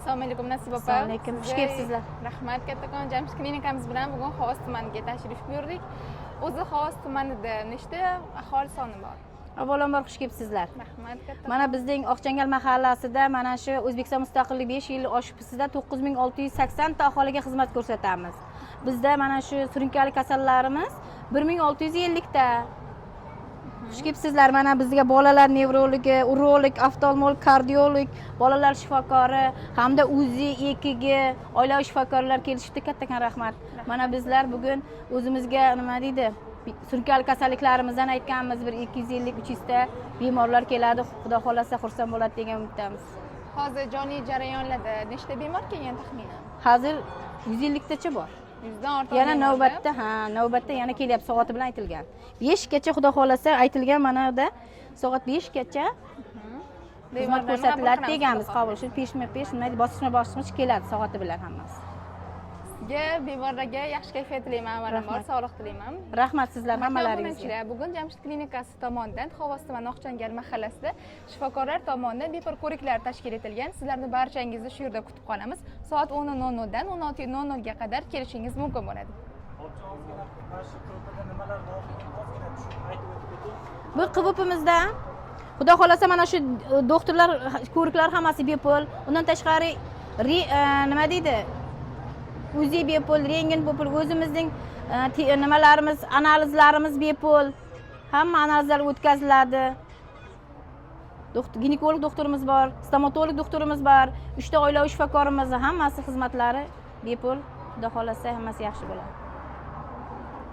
Assalomu alaykum Nasiba opa. Assalomu alaykum. Xush kelibsizlar. Rahmat kattakon. Jamshid klinikamiz bilan bugun Xovos tumaniga tashrif buyurdik. O'zi Xovos tumanida nechta aholi soni bor? Avvalambor xush kelibsizlar. Rahmat kattakon. Mana bizning Oqjangal mahallasida mana shu O'zbekiston mustaqilligi 5 yil oshibsizda 9680 ta aholiga xizmat ko'rsatamiz. Bizda mana shu surunkali kasallarimiz 1650 ta. Xush kelibsizlar. Mana bizga bolalar nevrologi, urolog, oftalmolog, kardiolog, bolalar shifokori hamda UZI, EKG, oilaviy shifokorlar kelishibdi. Kattakon rahmat. Mana bizlar bugun o'zimizga nima deydi? Surunkali kasalliklarimizdan aytganmiz, bir 250-300 ta bemorlar keladi. Xudo xolasa xursand bo'ladi degan umiddamiz. Hozir jonli jarayonlarda nechta bemor kelgan taxminan? Hozir 150 tacha bor. 100 dan ortiq. Yana navbatda yana kelyapti, soati bilan aytilgan. 5 gacha xudo xolasa aytilgan, mana da soat 5 gacha xizmat ko'rsatiladi deganmiz. Qabul shu peshma-pesh nima deydi, bosqichma-bosqich keladi soati bilan hammasi. Sizga bemorlarga yaxshi kayfiyat tilayman, avvalambor sog'lik tilayman. Rahmat sizlar hammalaringizga. Bugun Jamshid klinikasi tomonidan Xovos tumani Oqjangal mahallasida shifokorlar tomonidan bepul ko'riklar tashkil etilgan. Sizlarni barchangizni shu yerda kutib qolamiz. Soat 10:00 dan 16:00 ga qadar kelishingiz mumkin bo'ladi. Bu QVPimizda xudo xolasa mana shu doktorlar ko'riklar hammasi bepul. Undan tashqari nima deydi? UZI bepul, rentgen bepul, o'zimizning nimalarimiz, analizlarimiz bepul. Hamma analizlar o'tkaziladi. Ginekolog doktorimiz bor, stomatolog doktorimiz bor, 3 ta oilaviy shifokorimiz, hammasi xizmatlari bepul. Xudo xolasa hammasi yaxshi bo'ladi.